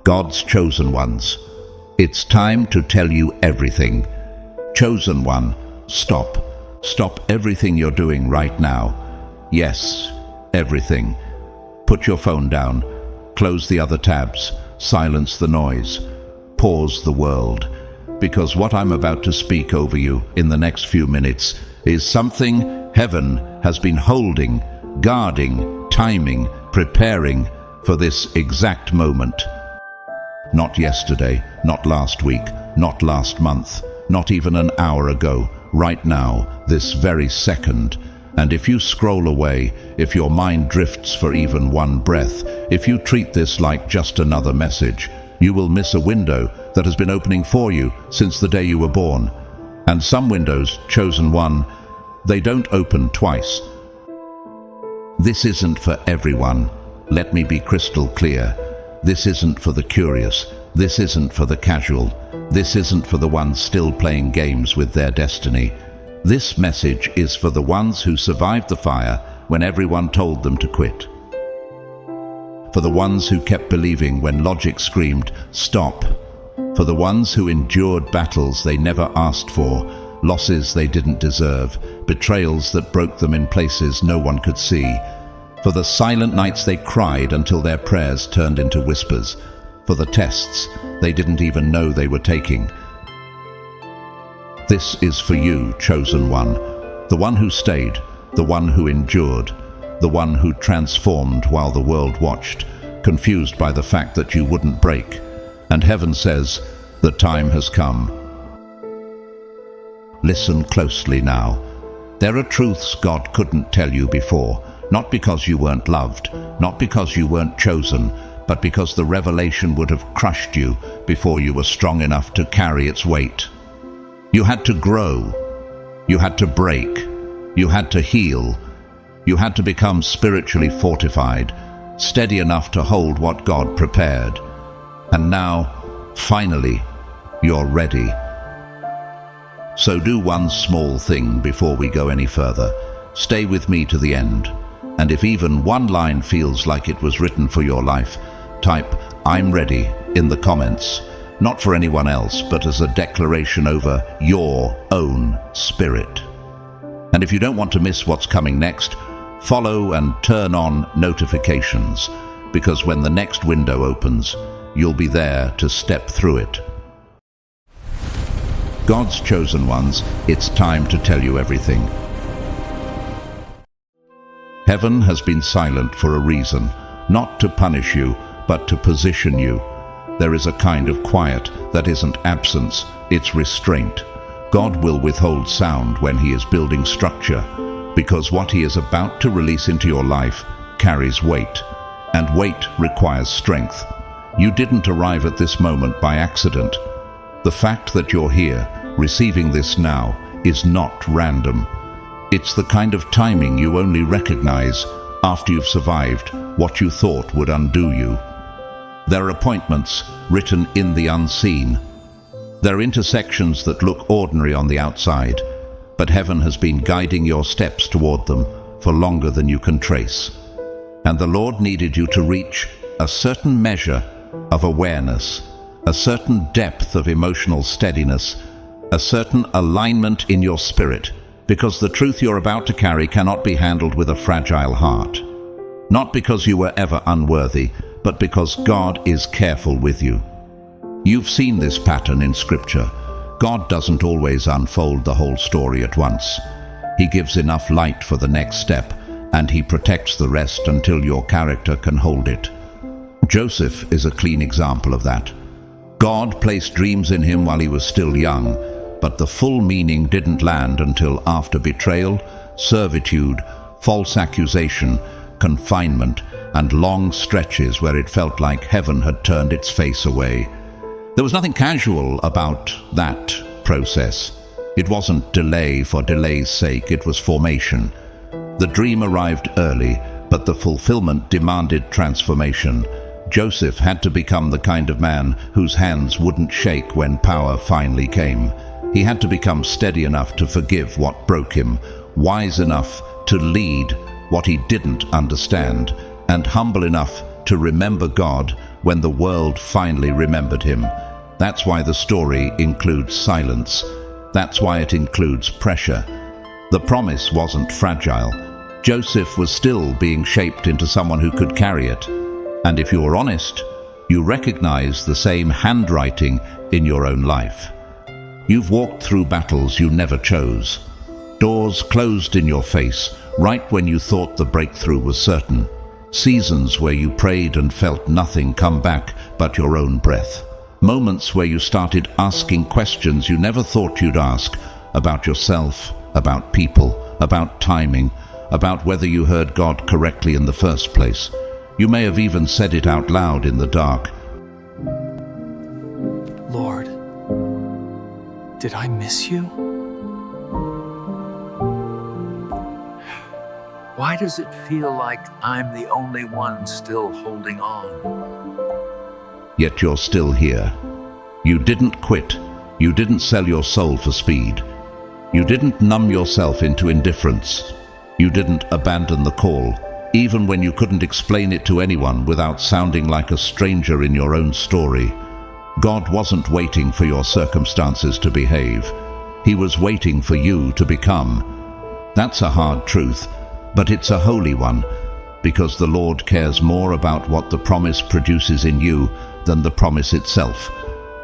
God's chosen ones. It's time to tell you everything. Chosen one, stop. Stop everything you're doing right now. Yes, everything. Put your phone down. Close the other tabs. Silence the noise. Pause the world. Because what I'm about to speak over you in the next few minutes is something heaven has been holding, guarding, timing, preparing for this exact moment. Not yesterday, not last week, not last month, not even an hour ago, right now, this very second. And if you scroll away, if your mind drifts for even one breath, if you treat this like just another message, you will miss a window that has been opening for you since the day you were born. And some windows, chosen one, they don't open twice. This isn't for everyone. Let me be crystal clear. This isn't for the curious. This isn't for the casual. This isn't for the ones still playing games with their destiny. This message is for the ones who survived the fire when everyone told them to quit. For the ones who kept believing when logic screamed, stop. For the ones who endured battles they never asked for, losses they didn't deserve, betrayals that broke them in places no one could see. For the silent nights they cried until their prayers turned into whispers. For the tests they didn't even know they were taking. This is for you, chosen one. The one who stayed, the one who endured, the one who transformed while the world watched, confused by the fact that you wouldn't break. And heaven says, the time has come. Listen closely now. There are truths God couldn't tell you before, not because you weren't loved, not because you weren't chosen, but because the revelation would have crushed you before you were strong enough to carry its weight. You had to grow. You had to break. You had to heal. You had to become spiritually fortified, steady enough to hold what God prepared. And now, finally, you're ready. So do one small thing before we go any further. Stay with me to the end. And if even one line feels like it was written for your life, type "I'm ready" in the comments. Not for anyone else, but as a declaration over your own spirit. And if you don't want to miss what's coming next, follow and turn on notifications, because when the next window opens, you'll be there to step through it. God's chosen ones, it's time to tell you everything. Heaven has been silent for a reason, not to punish you, but to position you. There is a kind of quiet that isn't absence, it's restraint. God will withhold sound when He is building structure, because what He is about to release into your life carries weight, and weight requires strength. You didn't arrive at this moment by accident. The fact that you're here, receiving this now, is not random. It's the kind of timing you only recognize after you've survived what you thought would undo you. There are appointments written in the unseen. There are intersections that look ordinary on the outside, but heaven has been guiding your steps toward them for longer than you can trace. And the Lord needed you to reach a certain measure of awareness, a certain depth of emotional steadiness, a certain alignment in your spirit, because the truth you're about to carry cannot be handled with a fragile heart. Not because you were ever unworthy, but because God is careful with you. You've seen this pattern in Scripture. God doesn't always unfold the whole story at once. He gives enough light for the next step, and He protects the rest until your character can hold it. Joseph is a clean example of that. God placed dreams in him while he was still young, but the full meaning didn't land until after betrayal, servitude, false accusation, confinement, and long stretches where it felt like heaven had turned its face away. There was nothing casual about that process. It wasn't delay for delay's sake, it was formation. The dream arrived early, but the fulfillment demanded transformation. Joseph had to become the kind of man whose hands wouldn't shake when power finally came. He had to become steady enough to forgive what broke him, wise enough to lead what he didn't understand, and humble enough to remember God when the world finally remembered him. That's why the story includes silence. That's why it includes pressure. The promise wasn't fragile. Joseph was still being shaped into someone who could carry it. And if you're honest, you recognize the same handwriting in your own life. You've walked through battles you never chose. Doors closed in your face right when you thought the breakthrough was certain. Seasons where you prayed and felt nothing come back but your own breath. Moments where you started asking questions you never thought you'd ask, about yourself, about people, about timing, about whether you heard God correctly in the first place. You may have even said it out loud in the dark. Lord, did I miss you? Why does it feel like I'm the only one still holding on? Yet you're still here. You didn't quit. You didn't sell your soul for speed. You didn't numb yourself into indifference. You didn't abandon the call, even when you couldn't explain it to anyone without sounding like a stranger in your own story. God wasn't waiting for your circumstances to behave. He was waiting for you to become. That's a hard truth, but it's a holy one, because the Lord cares more about what the promise produces in you than the promise itself.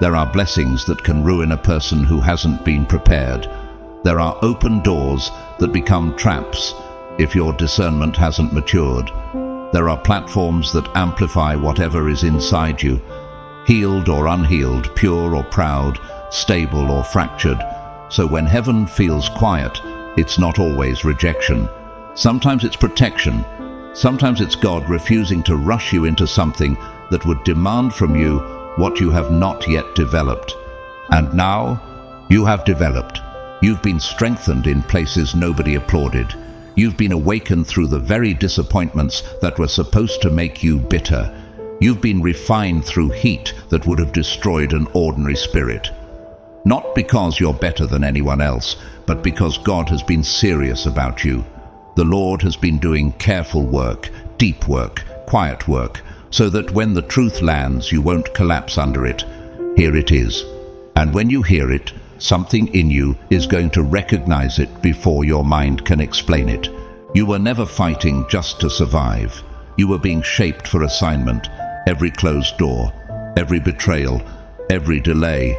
There are blessings that can ruin a person who hasn't been prepared. There are open doors that become traps if your discernment hasn't matured. There are platforms that amplify whatever is inside you, healed or unhealed, pure or proud, stable or fractured. So when heaven feels quiet, it's not always rejection. Sometimes it's protection. Sometimes it's God refusing to rush you into something that would demand from you what you have not yet developed. And now, you have developed. You've been strengthened in places nobody applauded. You've been awakened through the very disappointments that were supposed to make you bitter. You've been refined through heat that would have destroyed an ordinary spirit. Not because you're better than anyone else, but because God has been serious about you. The Lord has been doing careful work, deep work, quiet work, so that when the truth lands, you won't collapse under it. Here it is. And when you hear it, something in you is going to recognize it before your mind can explain it. You were never fighting just to survive. You were being shaped for assignment. Every closed door, every betrayal, every delay,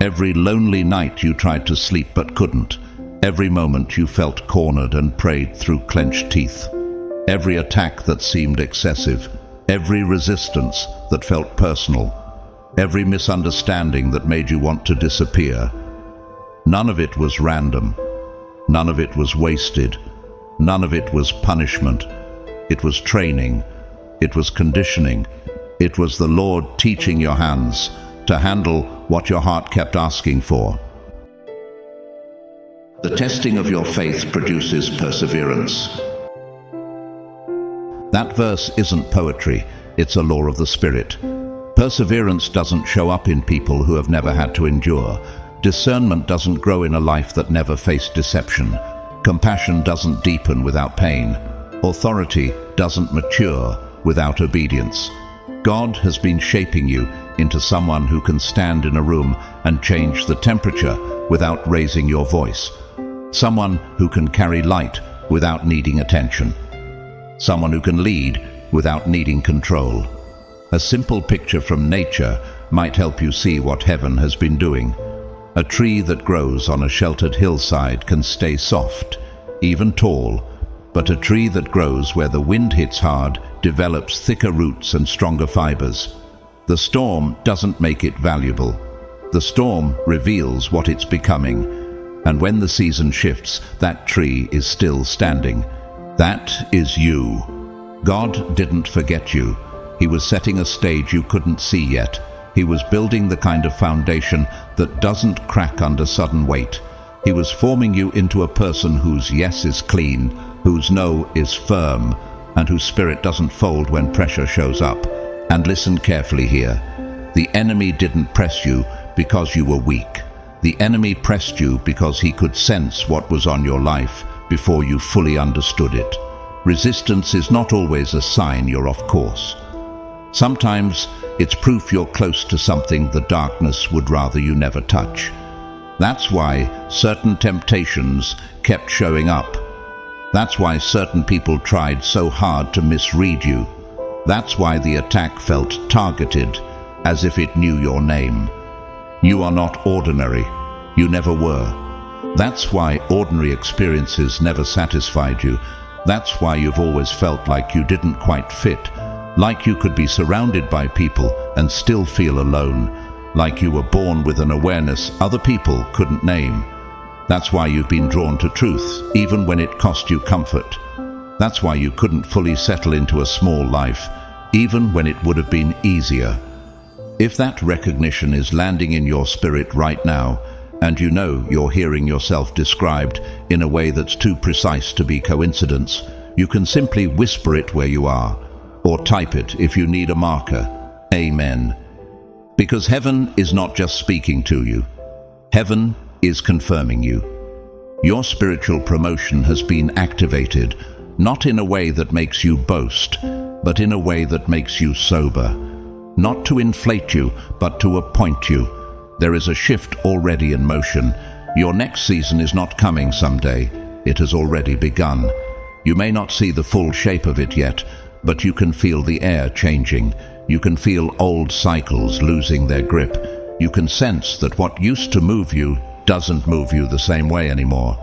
every lonely night you tried to sleep but couldn't, every moment you felt cornered and prayed through clenched teeth, every attack that seemed excessive, every resistance that felt personal, every misunderstanding that made you want to disappear. None of it was random. None of it was wasted. None of it was punishment. It was training. It was conditioning. It was the Lord teaching your hands to handle what your heart kept asking for. The testing of your faith produces perseverance. That verse isn't poetry, it's a law of the Spirit. Perseverance doesn't show up in people who have never had to endure. Discernment doesn't grow in a life that never faced deception. Compassion doesn't deepen without pain. Authority doesn't mature without obedience. God has been shaping you into someone who can stand in a room and change the temperature without raising your voice. Someone who can carry light without needing attention. Someone who can lead without needing control. A simple picture from nature might help you see what heaven has been doing. A tree that grows on a sheltered hillside can stay soft, even tall, but a tree that grows where the wind hits hard develops thicker roots and stronger fibers. The storm doesn't make it valuable. The storm reveals what it's becoming, and when the season shifts, that tree is still standing. That is you. God didn't forget you. He was setting a stage you couldn't see yet. He was building the kind of foundation that doesn't crack under sudden weight. He was forming you into a person whose yes is clean, whose no is firm, and whose spirit doesn't fold when pressure shows up. And listen carefully here. The enemy didn't press you because you were weak. The enemy pressed you because he could sense what was on your life before you fully understood it. Resistance is not always a sign you're off course. Sometimes it's proof you're close to something the darkness would rather you never touch. That's why certain temptations kept showing up. That's why certain people tried so hard to misread you. That's why the attack felt targeted, as if it knew your name. You are not ordinary. You never were. That's why ordinary experiences never satisfied you. That's why you've always felt like you didn't quite fit, like you could be surrounded by people and still feel alone, like you were born with an awareness other people couldn't name. That's why you've been drawn to truth, even when it cost you comfort. That's why you couldn't fully settle into a small life, even when it would have been easier. If that recognition is landing in your spirit right now, and you know you're hearing yourself described in a way that's too precise to be coincidence, you can simply whisper it where you are, or type it if you need a marker. Amen. Because heaven is not just speaking to you. Heaven is confirming you. Your spiritual promotion has been activated, not in a way that makes you boast, but in a way that makes you sober. Not to inflate you, but to appoint you. There is a shift already in motion. Your next season is not coming someday. It has already begun. You may not see the full shape of it yet, but you can feel the air changing. You can feel old cycles losing their grip. You can sense that what used to move you doesn't move you the same way anymore.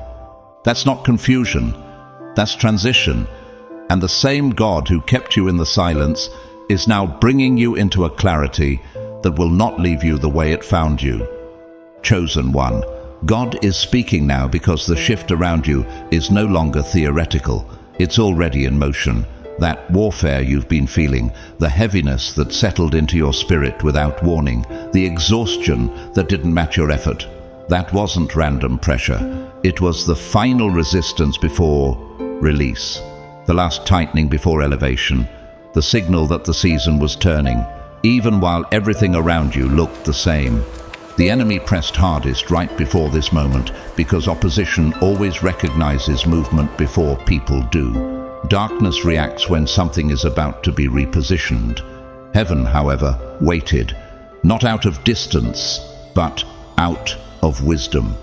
That's not confusion. That's transition. And the same God who kept you in the silence is now bringing you into a clarity that will not leave you the way it found you. Chosen one, God is speaking now because the shift around you is no longer theoretical. It's already in motion. That warfare you've been feeling, the heaviness that settled into your spirit without warning, the exhaustion that didn't match your effort, that wasn't random pressure. It was the final resistance before release, the last tightening before elevation, the signal that the season was turning, even while everything around you looked the same. The enemy pressed hardest right before this moment because opposition always recognizes movement before people do. Darkness reacts when something is about to be repositioned. Heaven, however, waited, not out of distance, but out of wisdom.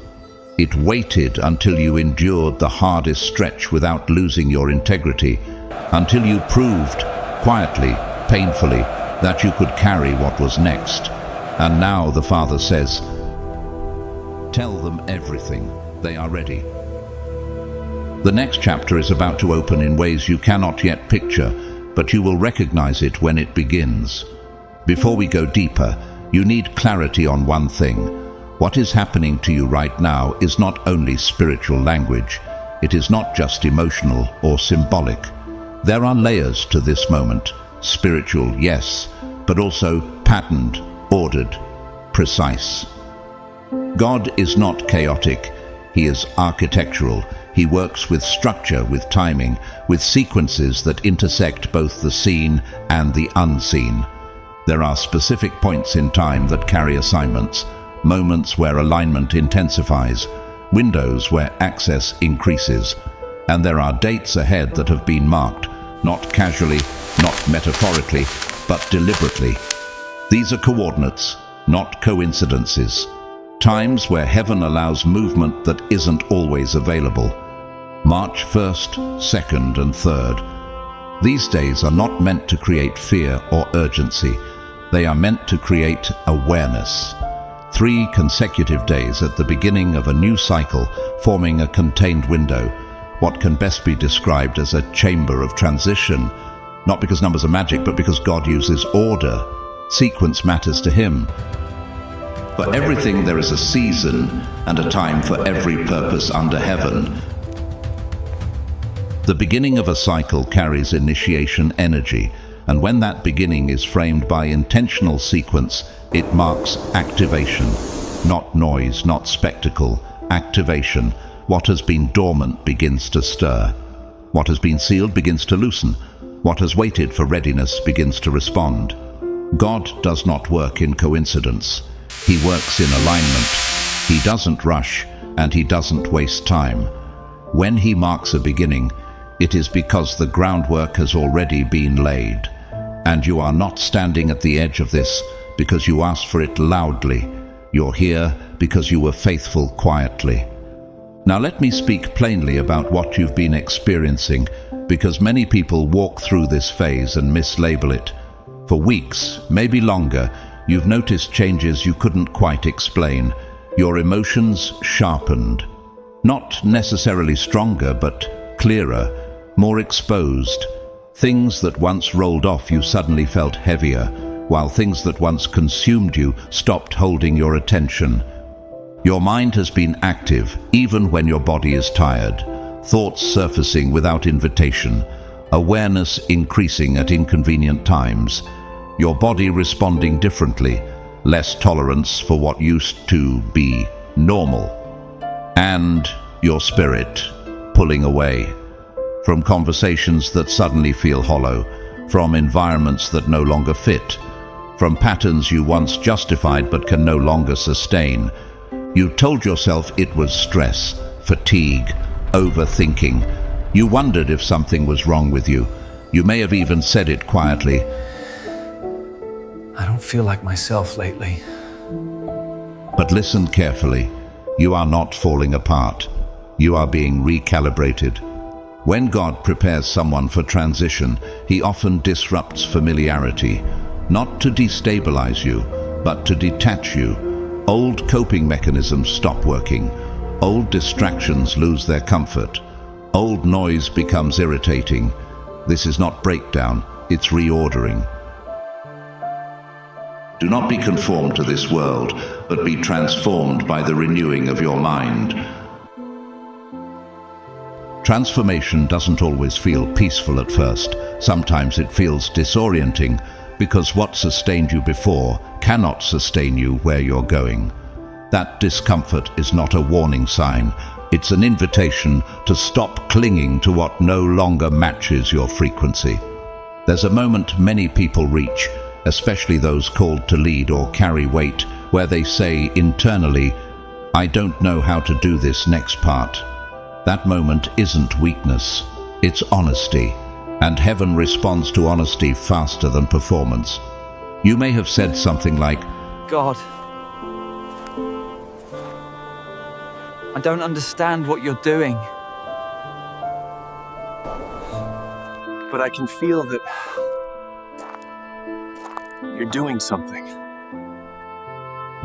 It waited until you endured the hardest stretch without losing your integrity, until you proved, quietly, painfully, that you could carry what was next. And now the Father says, tell them everything. They are ready. The next chapter is about to open in ways you cannot yet picture, but you will recognize it when it begins. Before we go deeper, you need clarity on one thing. What is happening to you right now is not only spiritual language. It is not just emotional or symbolic. There are layers to this moment. Spiritual, yes, but also patterned, ordered, precise. God is not chaotic. He is architectural. He works with structure, with timing, with sequences that intersect both the seen and the unseen. There are specific points in time that carry assignments, moments where alignment intensifies, windows where access increases, and there are dates ahead that have been marked, not casually, not metaphorically, but deliberately. These are coordinates, not coincidences. Times where heaven allows movement that isn't always available. March 1st, 2nd, and 3rd. These days are not meant to create fear or urgency. They are meant to create awareness. 3 consecutive days at the beginning of a new cycle, forming a contained window, what can best be described as a chamber of transition, not because numbers are magic, but because God uses order. Sequence matters to Him. For everything there is a season and a time for every purpose under heaven. The beginning of a cycle carries initiation energy, and when that beginning is framed by intentional sequence, it marks activation. Not noise, not spectacle, activation. What has been dormant begins to stir. What has been sealed begins to loosen. What has waited for readiness begins to respond. God does not work in coincidence. He works in alignment. He doesn't rush, and He doesn't waste time. When He marks a beginning, it is because the groundwork has already been laid. And you are not standing at the edge of this because you asked for it loudly. You're here because you were faithful quietly. Now let me speak plainly about what you've been experiencing, because many people walk through this phase and mislabel it. For weeks, maybe longer, you've noticed changes you couldn't quite explain. Your emotions sharpened. Not necessarily stronger, but clearer, more exposed. Things that once rolled off you suddenly felt heavier, while things that once consumed you stopped holding your attention. Your mind has been active, even when your body is tired. Thoughts surfacing without invitation. Awareness increasing at inconvenient times. Your body responding differently. Less tolerance for what used to be normal. And your spirit pulling away. From conversations that suddenly feel hollow, from environments that no longer fit, from patterns you once justified but can no longer sustain. You told yourself it was stress, fatigue, overthinking. You wondered if something was wrong with you. You may have even said it quietly. I don't feel like myself lately. But listen carefully. You are not falling apart. You are being recalibrated. When God prepares someone for transition, He often disrupts familiarity, not to destabilize you, but to detach you. Old coping mechanisms stop working. Old distractions lose their comfort. Old noise becomes irritating. This is not breakdown, it's reordering. Do not be conformed to this world, but be transformed by the renewing of your mind. Transformation doesn't always feel peaceful at first. Sometimes it feels disorienting, because what sustained you before cannot sustain you where you're going. That discomfort is not a warning sign. It's an invitation to stop clinging to what no longer matches your frequency. There's a moment many people reach, especially those called to lead or carry weight, where they say internally, "I don't know how to do this next part." That moment isn't weakness, it's honesty, and heaven responds to honesty faster than performance. You may have said something like, God, I don't understand what you're doing. But I can feel that you're doing something.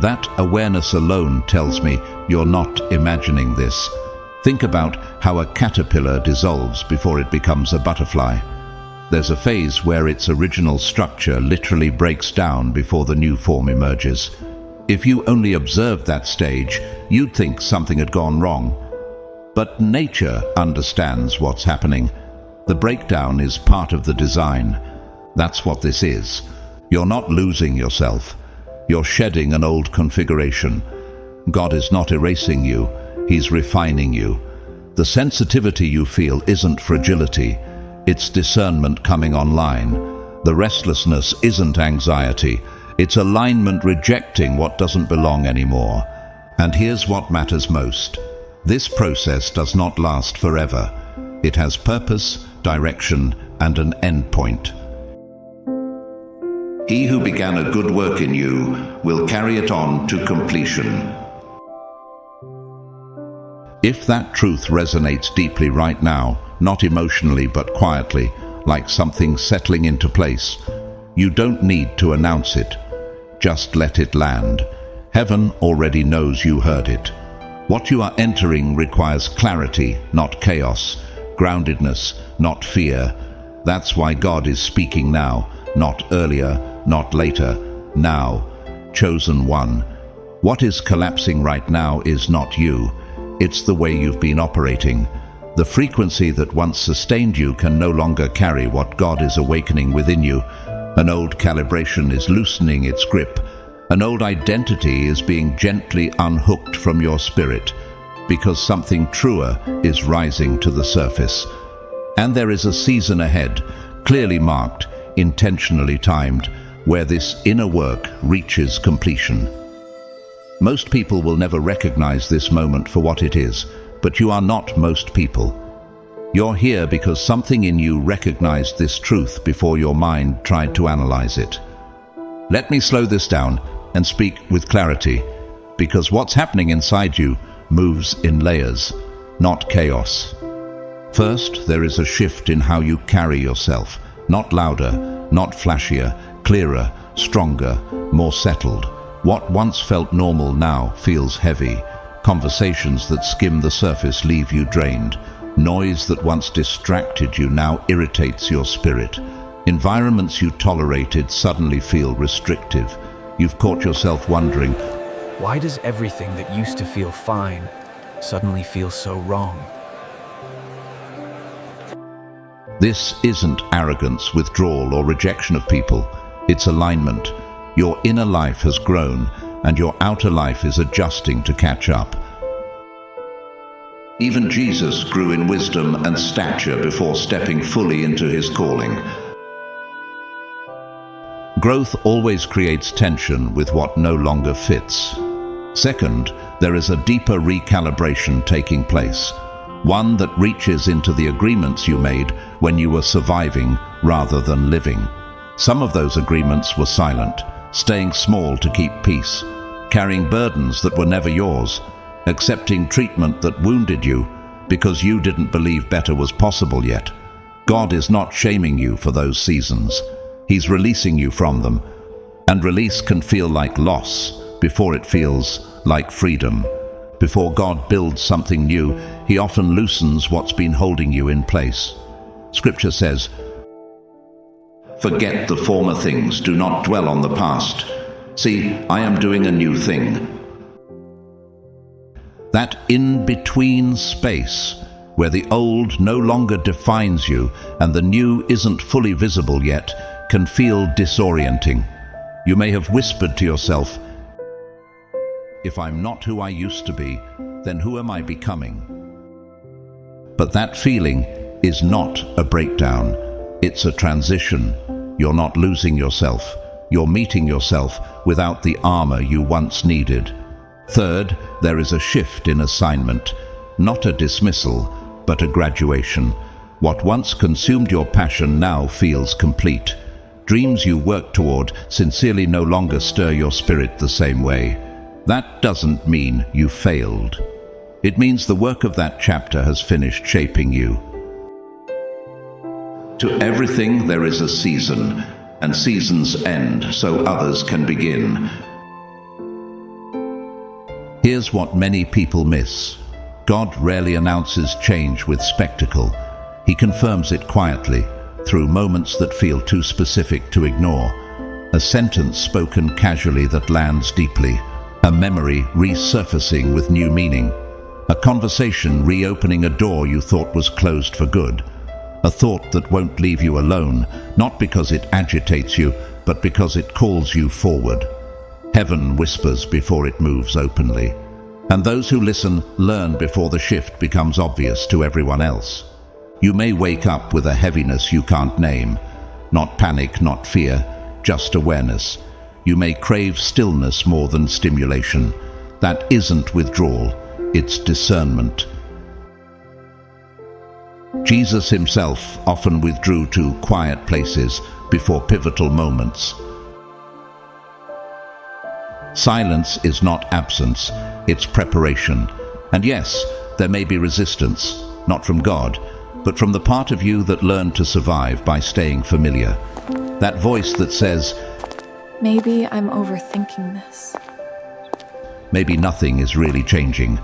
That awareness alone tells me you're not imagining this. Think about how a caterpillar dissolves before it becomes a butterfly. There's a phase where its original structure literally breaks down before the new form emerges. If you only observed that stage, you'd think something had gone wrong. But nature understands what's happening. The breakdown is part of the design. That's what this is. You're not losing yourself. You're shedding an old configuration. God is not erasing you. He's refining you. The sensitivity you feel isn't fragility. It's discernment coming online. The restlessness isn't anxiety. It's alignment rejecting what doesn't belong anymore. And here's what matters most. This process does not last forever. It has purpose, direction, and an end point. He who began a good work in you will carry it on to completion. If that truth resonates deeply right now, not emotionally but quietly, like something settling into place, you don't need to announce it. Just let it land. Heaven already knows you heard it. What you are entering requires clarity, not chaos, groundedness, not fear. That's why God is speaking now, not earlier, not later, now. Chosen one. What is collapsing right now is not you. It's the way you've been operating. The frequency that once sustained you can no longer carry what God is awakening within you. An old calibration is loosening its grip. An old identity is being gently unhooked from your spirit, because something truer is rising to the surface. And there is a season ahead, clearly marked, intentionally timed, where this inner work reaches completion. Most people will never recognize this moment for what it is, but you are not most people. You're here because something in you recognized this truth before your mind tried to analyze it. Let me slow this down and speak with clarity, because what's happening inside you moves in layers, not chaos. First, there is a shift in how you carry yourself, not louder, not flashier, clearer, stronger, more settled. What once felt normal now feels heavy. Conversations that skim the surface leave you drained. Noise that once distracted you now irritates your spirit. Environments you tolerated suddenly feel restrictive. You've caught yourself wondering, Why does everything that used to feel fine suddenly feel so wrong? this isn't arrogance, withdrawal, or rejection of people. It's alignment. Your inner life has grown, and your outer life is adjusting to catch up. Even Jesus grew in wisdom and stature before stepping fully into his calling. Growth always creates tension with what no longer fits. Second, there is a deeper recalibration taking place, one that reaches into the agreements you made when you were surviving rather than living. Some of those agreements were silent, staying small to keep peace, carrying burdens that were never yours, accepting treatment that wounded you because you didn't believe better was possible yet. God is not shaming you for those seasons. He's releasing you from them. And release can feel like loss before it feels like freedom. Before God builds something new, he often loosens what's been holding you in place. Scripture says, "Forget the former things, do not dwell on the past. See, I am doing a new thing." That in-between space, where the old no longer defines you and the new isn't fully visible yet, can feel disorienting. You may have whispered to yourself, "If I'm not who I used to be, then who am I becoming?" But that feeling is not a breakdown. It's a transition. You're not losing yourself. You're meeting yourself without the armor you once needed. Third, there is a shift in assignment, not a dismissal, but a graduation. What once consumed your passion now feels complete. Dreams you worked toward sincerely no longer stir your spirit the same way. That doesn't mean you failed. It means the work of that chapter has finished shaping you. To everything there is a season, and seasons end so others can begin. Here's what many people miss. God rarely announces change with spectacle. He confirms it quietly, through moments that feel too specific to ignore. A sentence spoken casually that lands deeply. A memory resurfacing with new meaning. A conversation reopening a door you thought was closed for good. A thought that won't leave you alone, not because it agitates you, but because it calls you forward. Heaven whispers before it moves openly. And those who listen learn before the shift becomes obvious to everyone else. You may wake up with a heaviness you can't name. Not panic, not fear, just awareness. You may crave stillness more than stimulation. That isn't withdrawal, it's discernment. Jesus himself often withdrew to quiet places before pivotal moments. Silence is not absence, it's preparation. And yes, there may be resistance, not from God, but from the part of you that learned to survive by staying familiar. That voice that says, "Maybe I'm overthinking this. maybe nothing is really changing.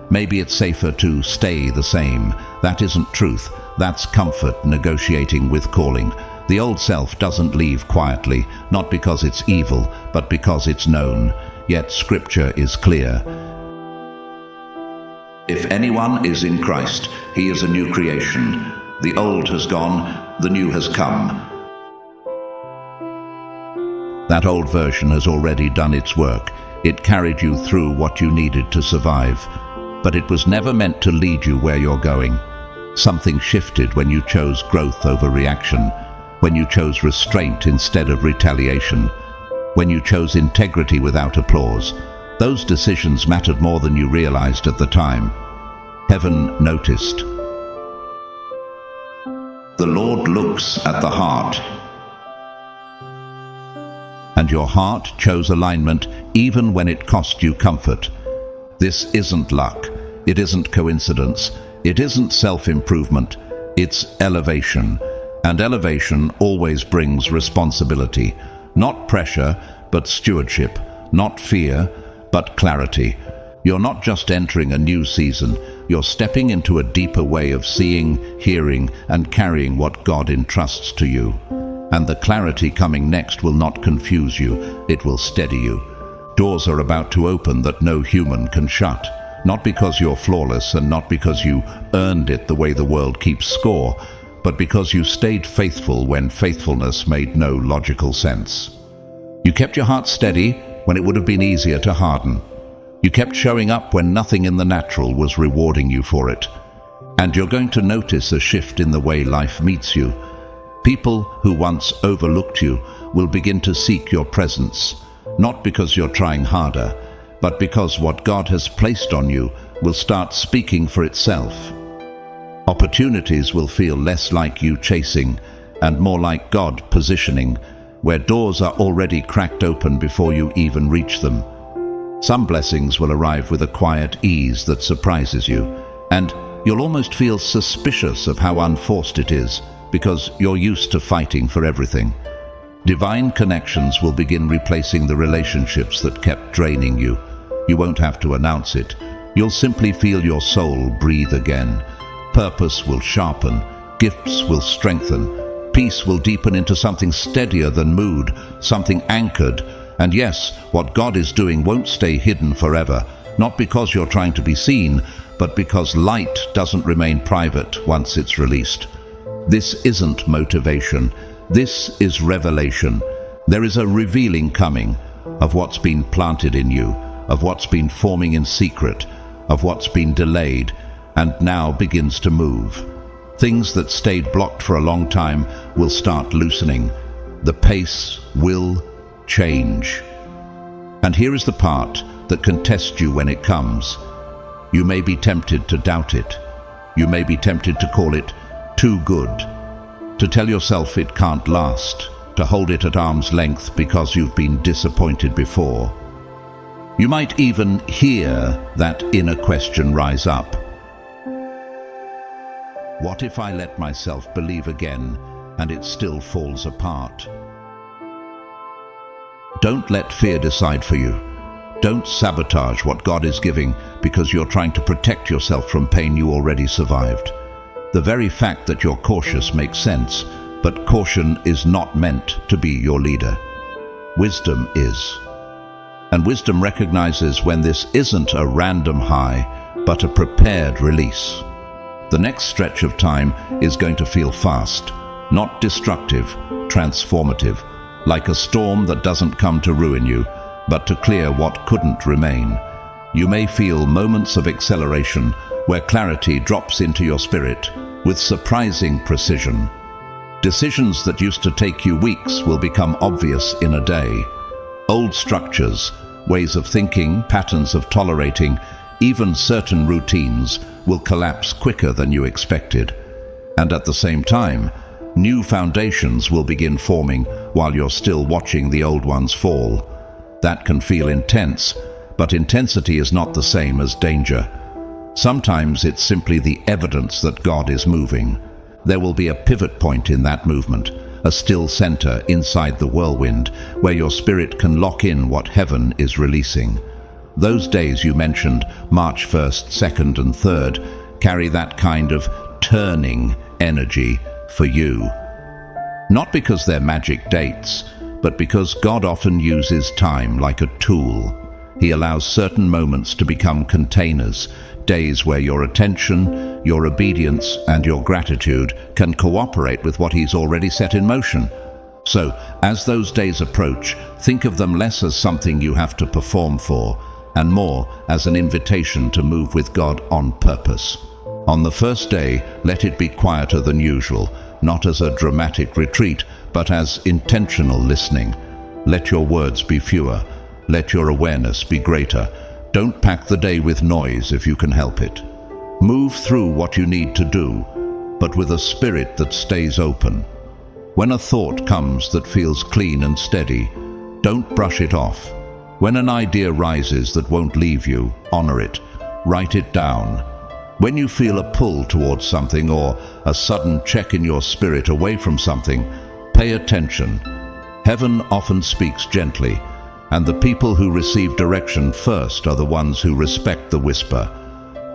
Maybe it's safer to stay the same. That isn't truth. That's comfort negotiating with calling. The old self doesn't leave quietly, not because it's evil, but because it's known. Yet Scripture is clear. If anyone is in Christ, he is a new creation. The old has gone, the new has come. That old version has already done its work. It carried you through what you needed to survive. But it was never meant to lead you where you're going. Something shifted when you chose growth over reaction, when you chose restraint instead of retaliation, when you chose integrity without applause. Those decisions mattered more than you realized at the time. Heaven noticed. The Lord looks at the heart. And your heart chose alignment even when it cost you comfort. This isn't luck. It isn't coincidence. It isn't self-improvement. It's elevation. And elevation always brings responsibility. Not pressure, but stewardship. Not fear, but clarity. You're not just entering a new season. You're stepping into a deeper way of seeing, hearing, and carrying what God entrusts to you. And the clarity coming next will not confuse you. It will steady you. Doors are about to open that no human can shut. Not because you're flawless and not because you earned it the way the world keeps score, but because you stayed faithful when faithfulness made no logical sense. You kept your heart steady when it would have been easier to harden. You kept showing up when nothing in the natural was rewarding you for it. And you're going to notice a shift in the way life meets you. People who once overlooked you will begin to seek your presence, not because you're trying harder, but because what God has placed on you will start speaking for itself. Opportunities will feel less like you chasing and more like God positioning, where doors are already cracked open before you even reach them. Some blessings will arrive with a quiet ease that surprises you, and you'll almost feel suspicious of how unforced it is, because you're used to fighting for everything. Divine connections will begin replacing the relationships that kept draining you. You won't have to announce it. You'll simply feel your soul breathe again. Purpose will sharpen, gifts will strengthen, peace will deepen into something steadier than mood, something anchored. And yes, what God is doing won't stay hidden forever, not because you're trying to be seen, but because light doesn't remain private once it's released. This isn't motivation. This is revelation. There is a revealing coming of what's been planted in you, of what's been forming in secret, of what's been delayed, and now begins to move. Things that stayed blocked for a long time will start loosening. The pace will change. And here is the part that can test you when it comes. You may be tempted to doubt it. You may be tempted to call it too good, to tell yourself it can't last, to hold it at arm's length because you've been disappointed before. You might even hear that inner question rise up. What if I let myself believe again and it still falls apart? Don't let fear decide for you. Don't sabotage what God is giving because you're trying to protect yourself from pain you already survived. The very fact that you're cautious makes sense, but caution is not meant to be your leader. Wisdom is. And wisdom recognizes when this isn't a random high, but a prepared release. The next stretch of time is going to feel fast, not destructive, transformative, like a storm that doesn't come to ruin you, but to clear what couldn't remain. You may feel moments of acceleration where clarity drops into your spirit with surprising precision. Decisions that used to take you weeks will become obvious in a day. Old structures, ways of thinking, patterns of tolerating, even certain routines will collapse quicker than you expected. And at the same time, new foundations will begin forming while you're still watching the old ones fall. That can feel intense, but intensity is not the same as danger. Sometimes it's simply the evidence that God is moving. There will be a pivot point in that movement, a still center inside the whirlwind, where your spirit can lock in what heaven is releasing. Those days you mentioned, March 1st, 2nd, and 3rd, carry that kind of turning energy for you. Not because they're magic dates, but because God often uses time like a tool. He allows certain moments to become containers, days where your attention, your obedience, and your gratitude can cooperate with what He's already set in motion. So, as those days approach, think of them less as something you have to perform for, and more as an invitation to move with God on purpose. On the first day, let it be quieter than usual, not as a dramatic retreat, but as intentional listening. Let your words be fewer. Let your awareness be greater. Don't pack the day with noise if you can help it. Move through what you need to do. but with a spirit that stays open. When a thought comes that feels clean and steady, don't brush it off. When an idea rises that won't leave you, honor it. Write it down. When you feel a pull towards something or a sudden check in your spirit away from something, pay attention. Heaven often speaks gently, and the people who receive direction first are the ones who respect the whisper.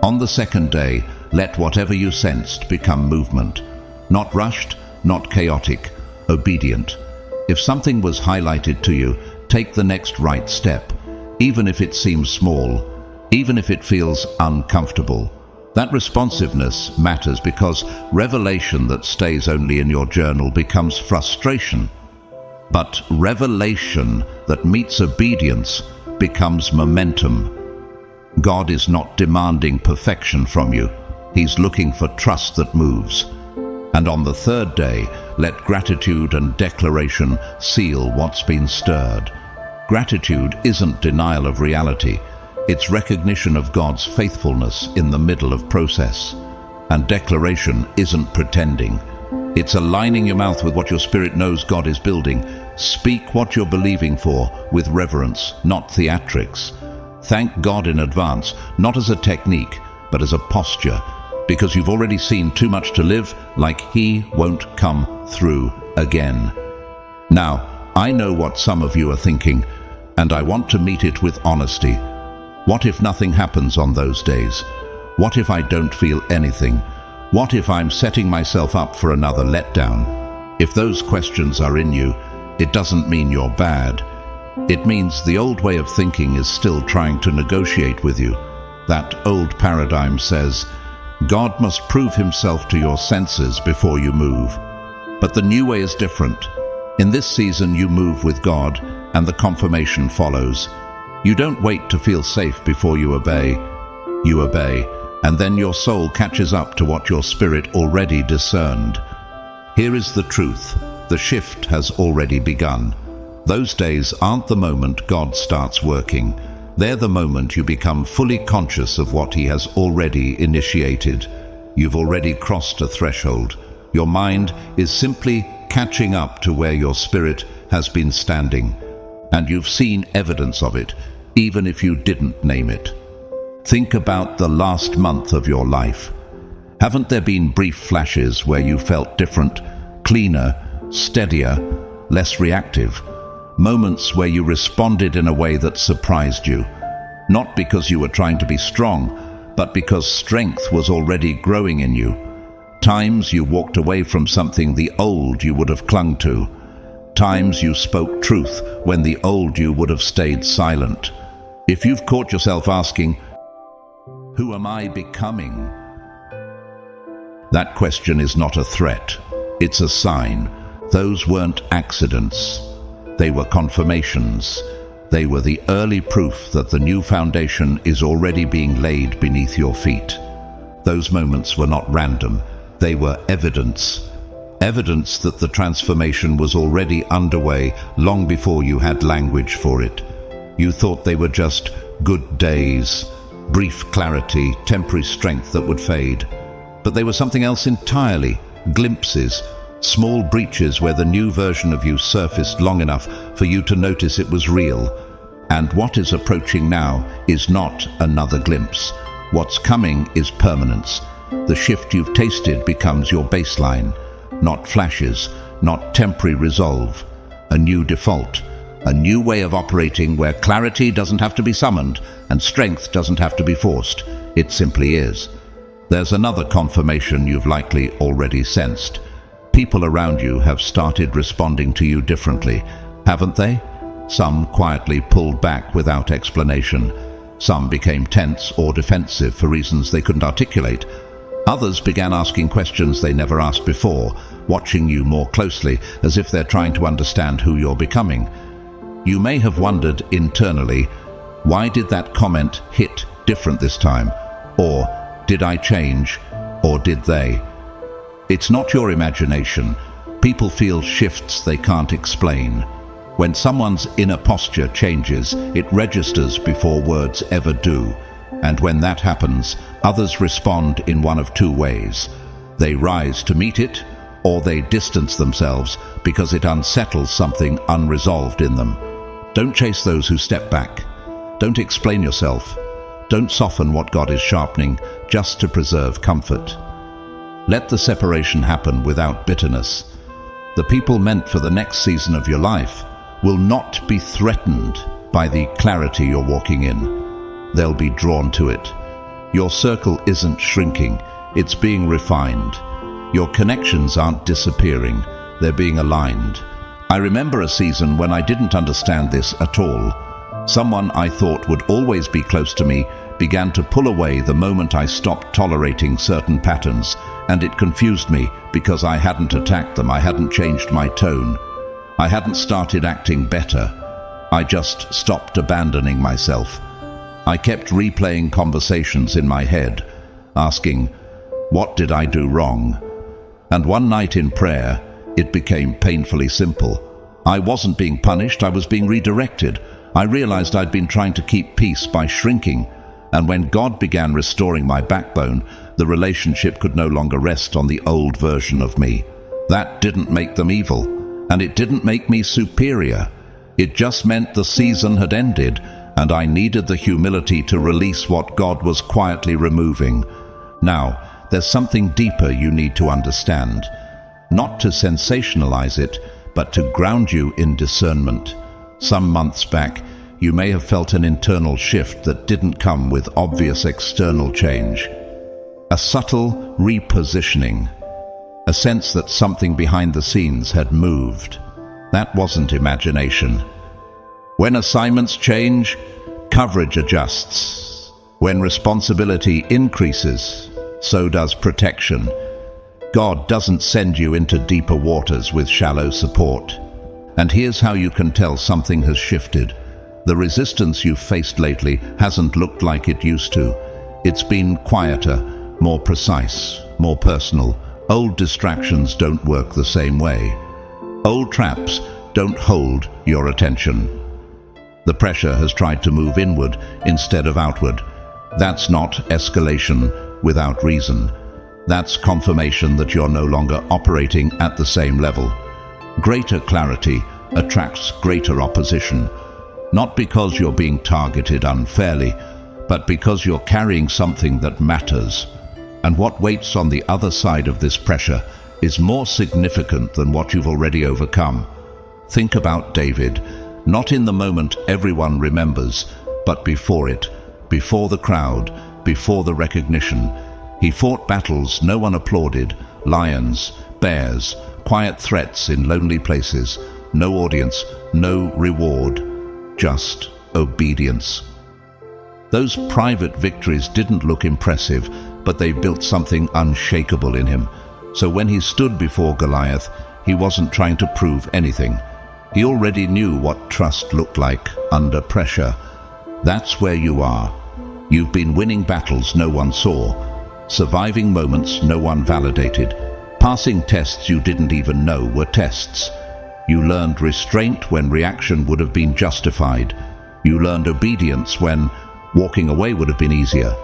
On the second day, let whatever you sensed become movement. Not rushed, not chaotic, obedient. If something was highlighted to you, take the next right step, even if it seems small, even if it feels uncomfortable. That responsiveness matters because revelation that stays only in your journal becomes frustration. But revelation that meets obedience becomes momentum. God is not demanding perfection from you. He's looking for trust that moves. And on the third day, let gratitude and declaration seal what's been stirred. Gratitude isn't denial of reality. It's recognition of God's faithfulness in the middle of process. And declaration isn't pretending. It's aligning your mouth with what your spirit knows God is building. Speak what you're believing for with reverence, not theatrics. Thank God in advance, not as a technique, but as a posture, because you've already seen too much to live like He won't come through again. Now, I know what some of you are thinking, and I want to meet it with honesty. What if nothing happens on those days? What if I don't feel anything? What if I'm setting myself up for another letdown? If those questions are in you, it doesn't mean you're bad. It means the old way of thinking is still trying to negotiate with you. That old paradigm says, God must prove Himself to your senses before you move. But the new way is different. In this season you move with God, and the confirmation follows. You don't wait to feel safe before you obey. You obey, and then your soul catches up to what your spirit already discerned. Here is the truth. The shift has already begun. Those days aren't the moment God starts working. They're the moment you become fully conscious of what He has already initiated. You've already crossed a threshold. Your mind is simply catching up to where your spirit has been standing. And you've seen evidence of it, even if you didn't name it. Think about the last month of your life. Haven't there been brief flashes where you felt different, cleaner, steadier, less reactive? Moments where you responded in a way that surprised you, not because you were trying to be strong, but because strength was already growing in you. Times you walked away from something the old you would have clung to. Times you spoke truth when the old you would have stayed silent. If you've caught yourself asking, who am I becoming? That question is not a threat. It's a sign. Those weren't accidents. They were confirmations. They were the early proof that the new foundation is already being laid beneath your feet. Those moments were not random. They were evidence. Evidence that the transformation was already underway long before you had language for it. You thought they were just good days, brief clarity, temporary strength that would fade. But they were something else entirely, glimpses, small breaches where the new version of you surfaced long enough for you to notice it was real. And what is approaching now is not another glimpse. What's coming is permanence. The shift you've tasted becomes your baseline. Not flashes, not temporary resolve. A new default. A new way of operating where clarity doesn't have to be summoned and strength doesn't have to be forced. It simply is. There's another confirmation you've likely already sensed. People around you have started responding to you differently, haven't they? Some quietly pulled back without explanation. Some became tense or defensive for reasons they couldn't articulate. Others began asking questions they never asked before, watching you more closely as if they're trying to understand who you're becoming. You may have wondered internally, why did that comment hit different this time? Or did I change? Or did they? It's not your imagination. People feel shifts they can't explain. When someone's inner posture changes, it registers before words ever do. And when that happens, others respond in one of two ways. They rise to meet it, or they distance themselves because it unsettles something unresolved in them. Don't chase those who step back. Don't explain yourself. Don't soften what God is sharpening just to preserve comfort. Let the separation happen without bitterness. The people meant for the next season of your life will not be threatened by the clarity you're walking in. They'll be drawn to it. Your circle isn't shrinking, it's being refined. Your connections aren't disappearing, they're being aligned. I remember a season when I didn't understand this at all. Someone I thought would always be close to me began to pull away the moment I stopped tolerating certain patterns, and it confused me because I hadn't attacked them, I hadn't changed my tone, I hadn't started acting better. I just stopped abandoning myself. I kept replaying conversations in my head, asking, what did I do wrong? And one night in prayer, it became painfully simple. I wasn't being punished, I was being redirected. I realized I'd been trying to keep peace by shrinking, and when God began restoring my backbone, the relationship could no longer rest on the old version of me. That didn't make them evil, and it didn't make me superior. It just meant the season had ended, and I needed the humility to release what God was quietly removing. Now, there's something deeper you need to understand. Not to sensationalize it, but to ground you in discernment. Some months back, you may have felt an internal shift that didn't come with obvious external change. A subtle repositioning. A sense that something behind the scenes had moved. That wasn't imagination. When assignments change, coverage adjusts. When responsibility increases, so does protection. God doesn't send you into deeper waters with shallow support. And here's how you can tell something has shifted. The resistance you've faced lately hasn't looked like it used to. It's been quieter, more precise, more personal. Old distractions don't work the same way. Old traps don't hold your attention. The pressure has tried to move inward instead of outward. That's not escalation without reason. That's confirmation that you're no longer operating at the same level. Greater clarity attracts greater opposition, not because you're being targeted unfairly, but because you're carrying something that matters. And what waits on the other side of this pressure is more significant than what you've already overcome. Think about David, not in the moment everyone remembers, but before it, before the crowd, before the recognition. He fought battles no one applauded, lions, bears, quiet threats in lonely places, no audience, no reward, just obedience. Those private victories didn't look impressive, but they built something unshakable in him. So when he stood before Goliath, he wasn't trying to prove anything. He already knew what trust looked like under pressure. That's where you are. You've been winning battles no one saw, surviving moments no one validated, passing tests you didn't even know were tests. You learned restraint when reaction would have been justified. You learned obedience when walking away would have been easier.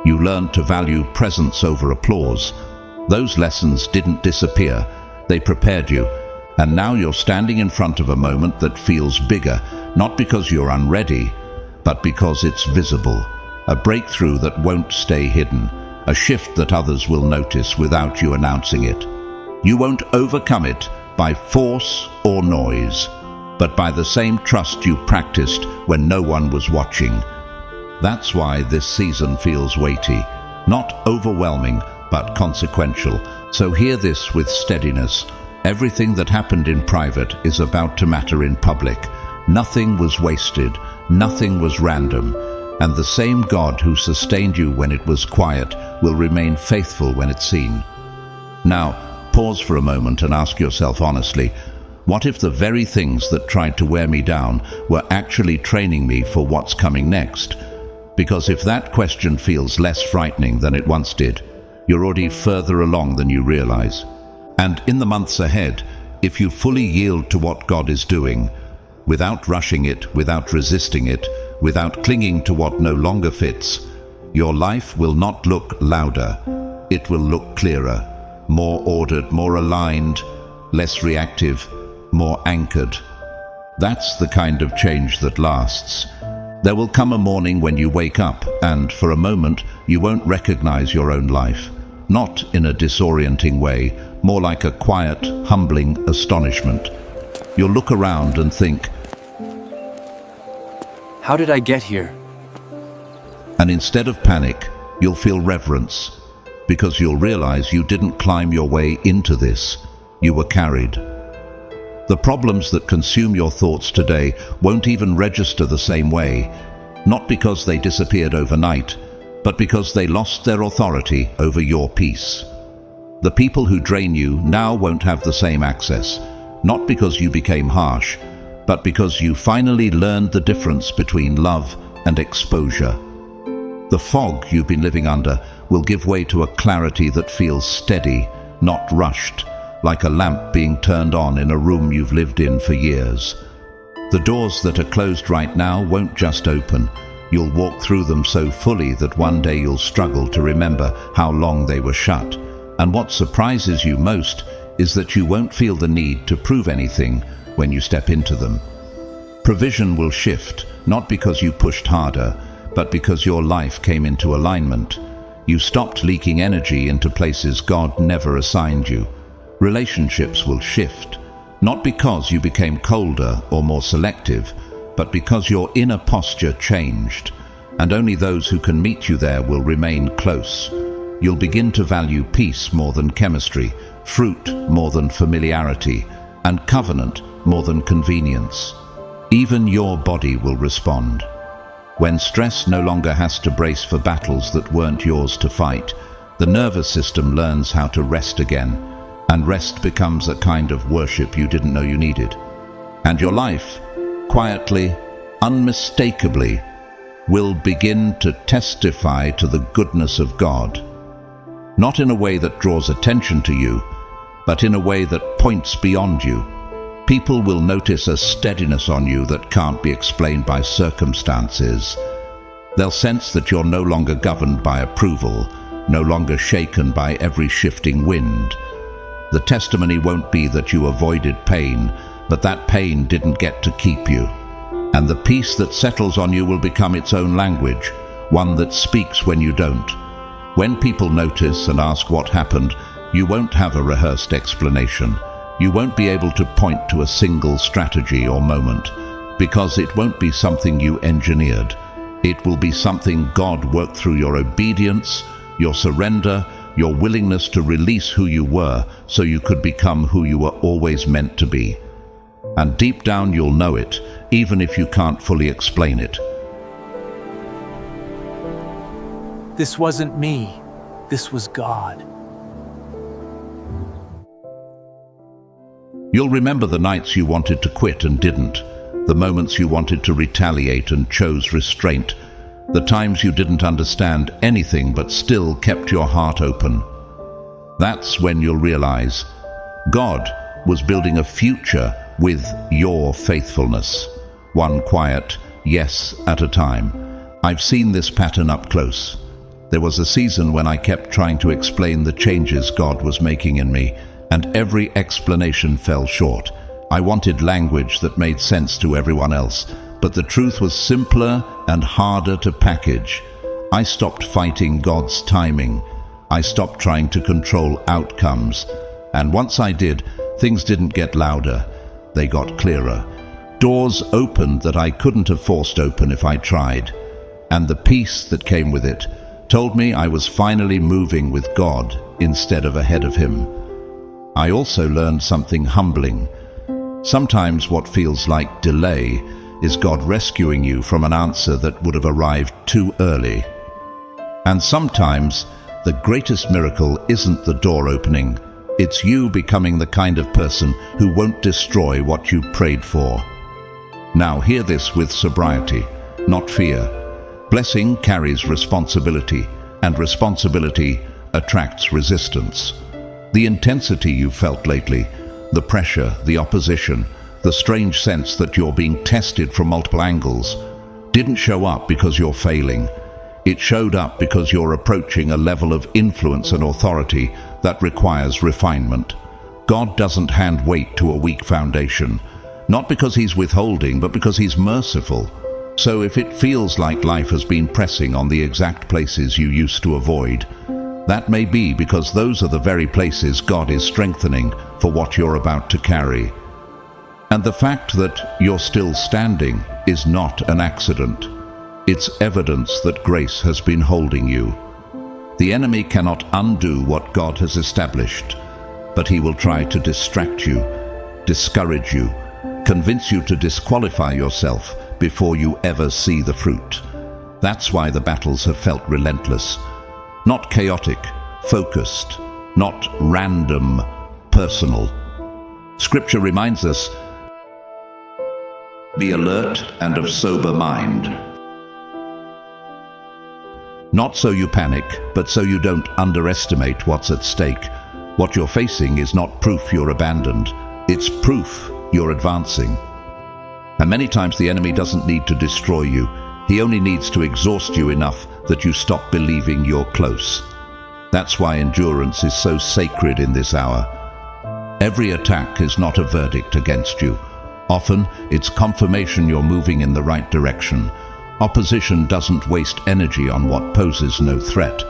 You learned to value presence over applause. Those lessons didn't disappear. They prepared you. And now you're standing in front of a moment that feels bigger, not because you're unready, but because it's visible. A breakthrough that won't stay hidden. A shift that others will notice without you announcing it. You won't overcome it by force or noise, but by the same trust you practiced when no one was watching. That's why this season feels weighty, not overwhelming, but consequential. So hear this with steadiness. Everything that happened in private is about to matter in public. Nothing was wasted, nothing was random, and the same God who sustained you when it was quiet will remain faithful when it's seen. Now, pause for a moment and ask yourself honestly, what if the very things that tried to wear me down were actually training me for what's coming next? Because if that question feels less frightening than it once did, you're already further along than you realize. And in the months ahead, if you fully yield to what God is doing, without rushing it, without resisting it, without clinging to what no longer fits, your life will not look louder, it will look clearer. more ordered, more aligned, less reactive, more anchored. That's the kind of change that lasts. There will come a morning when you wake up and, for a moment, you won't recognize your own life. Not in a disorienting way, more like a quiet, humbling astonishment. You'll look around and think, How did I get here? and instead of panic, you'll feel reverence, because you'll realize you didn't climb your way into this, you were carried. The problems that consume your thoughts today won't even register the same way, not because they disappeared overnight, but because they lost their authority over your peace. The people who drain you now won't have the same access, not because you became harsh, but because you finally learned the difference between love and exposure. The fog you've been living under will give way to a clarity that feels steady, not rushed, like a lamp being turned on in a room you've lived in for years. The doors that are closed right now won't just open. You'll walk through them so fully that one day you'll struggle to remember how long they were shut. And what surprises you most is that you won't feel the need to prove anything when you step into them. Provision will shift, not because you pushed harder, but because your life came into alignment. You stopped leaking energy into places God never assigned you. Relationships will shift, not because you became colder or more selective, but because your inner posture changed, and only those who can meet you there will remain close. You'll begin to value peace more than chemistry, fruit more than familiarity, and covenant more than convenience. Even your body will respond. When stress no longer has to brace for battles that weren't yours to fight, the nervous system learns how to rest again, and rest becomes a kind of worship you didn't know you needed. And your life, quietly, unmistakably, will begin to testify to the goodness of God. Not in a way that draws attention to you, but in a way that points beyond you. People will notice a steadiness on you that can't be explained by circumstances. They'll sense that you're no longer governed by approval, no longer shaken by every shifting wind. The testimony won't be that you avoided pain, but that pain didn't get to keep you. And the peace that settles on you will become its own language, one that speaks when you don't. When people notice and ask what happened, you won't have a rehearsed explanation. You won't be able to point to a single strategy or moment, because it won't be something you engineered. It will be something God worked through your obedience, your surrender, your willingness to release who you were so you could become who you were always meant to be. And deep down you'll know it, even if you can't fully explain it. This wasn't me. This was God. You'll remember the nights you wanted to quit and didn't, the moments you wanted to retaliate and chose restraint, the times you didn't understand anything but still kept your heart open. That's when you'll realize God was building a future with your faithfulness, one quiet yes at a time. I've seen this pattern up close. There was a season when I kept trying to explain the changes God was making in me, and every explanation fell short. I wanted language that made sense to everyone else, but the truth was simpler and harder to package. I stopped fighting God's timing. I stopped trying to control outcomes. And once I did, things didn't get louder. They got clearer. Doors opened that I couldn't have forced open if I tried. And the peace that came with it told me I was finally moving with God instead of ahead of Him. I also learned something humbling. Sometimes what feels like delay is God rescuing you from an answer that would have arrived too early. And sometimes the greatest miracle isn't the door opening. It's you becoming the kind of person who won't destroy what you prayed for. Now hear this with sobriety, not fear. Blessing carries responsibility, and responsibility attracts resistance. The intensity you've felt lately, the pressure, the opposition, the strange sense that you're being tested from multiple angles, didn't show up because you're failing. It showed up because you're approaching a level of influence and authority that requires refinement. God doesn't hand weight to a weak foundation, not because he's withholding, but because he's merciful. So if it feels like life has been pressing on the exact places you used to avoid, that may be because those are the very places God is strengthening for what you're about to carry. And the fact that you're still standing is not an accident. It's evidence that grace has been holding you. The enemy cannot undo what God has established, but he will try to distract you, discourage you, convince you to disqualify yourself before you ever see the fruit. That's why the battles have felt relentless. Not chaotic, focused, not random, personal. Scripture reminds us, be alert and of sober mind. Not so you panic, but so you don't underestimate what's at stake. What you're facing is not proof you're abandoned. It's proof you're advancing. And many times the enemy doesn't need to destroy you. He only needs to exhaust you enough that you stop believing you're close. That's why endurance is so sacred in this hour. Every attack is not a verdict against you. Often, it's confirmation you're moving in the right direction. Opposition doesn't waste energy on what poses no threat,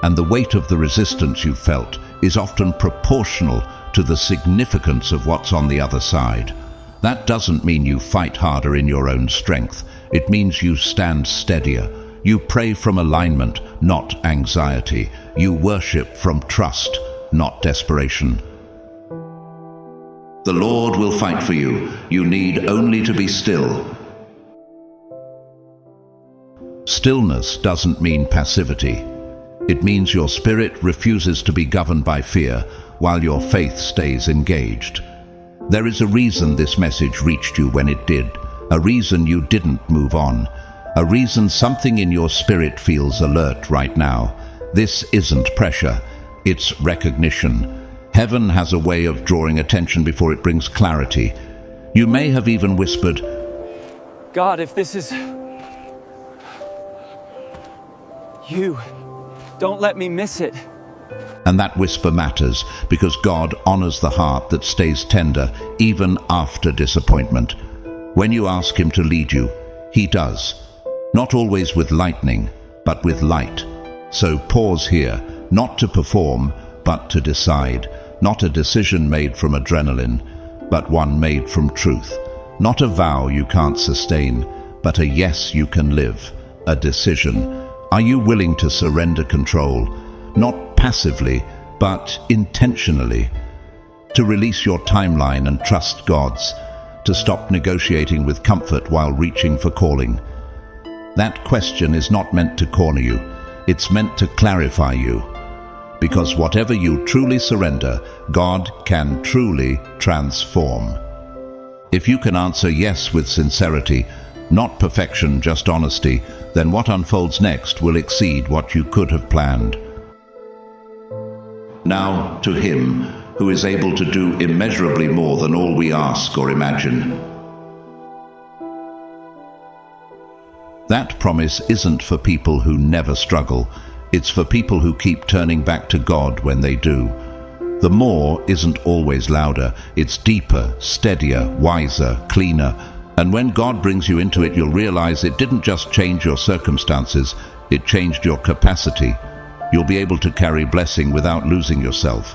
and the weight of the resistance you've felt is often proportional to the significance of what's on the other side. That doesn't mean you fight harder in your own strength. It means you stand steadier. You pray from alignment, not anxiety. You worship from trust, not desperation. The Lord will fight for you. You need only to be still. Stillness doesn't mean passivity. It means your spirit refuses to be governed by fear while your faith stays engaged. There is a reason this message reached you when it did, a reason you didn't move on, a reason something in your spirit feels alert right now. This isn't pressure, it's recognition. Heaven has a way of drawing attention before it brings clarity. You may have even whispered, God, if this is you, don't let me miss it. And that whisper matters because God honors the heart that stays tender even after disappointment. When you ask him to lead you, he does. Not always with lightning, but with light. So pause here, not to perform, but to decide. Not a decision made from adrenaline, but one made from truth. Not a vow you can't sustain, but a yes you can live. A decision. Are you willing to surrender control? Not passively, but intentionally. To release your timeline and trust God's. To stop negotiating with comfort while reaching for calling. That question is not meant to corner you. It's meant to clarify you. Because whatever you truly surrender, God can truly transform. If you can answer yes with sincerity, not perfection, just honesty, then what unfolds next will exceed what you could have planned. Now to him who is able to do immeasurably more than all we ask or imagine. That promise isn't for people who never struggle. It's for people who keep turning back to God when they do. The more isn't always louder. It's deeper, steadier, wiser, cleaner. And when God brings you into it, you'll realize it didn't just change your circumstances, it changed your capacity. You'll be able to carry blessing without losing yourself.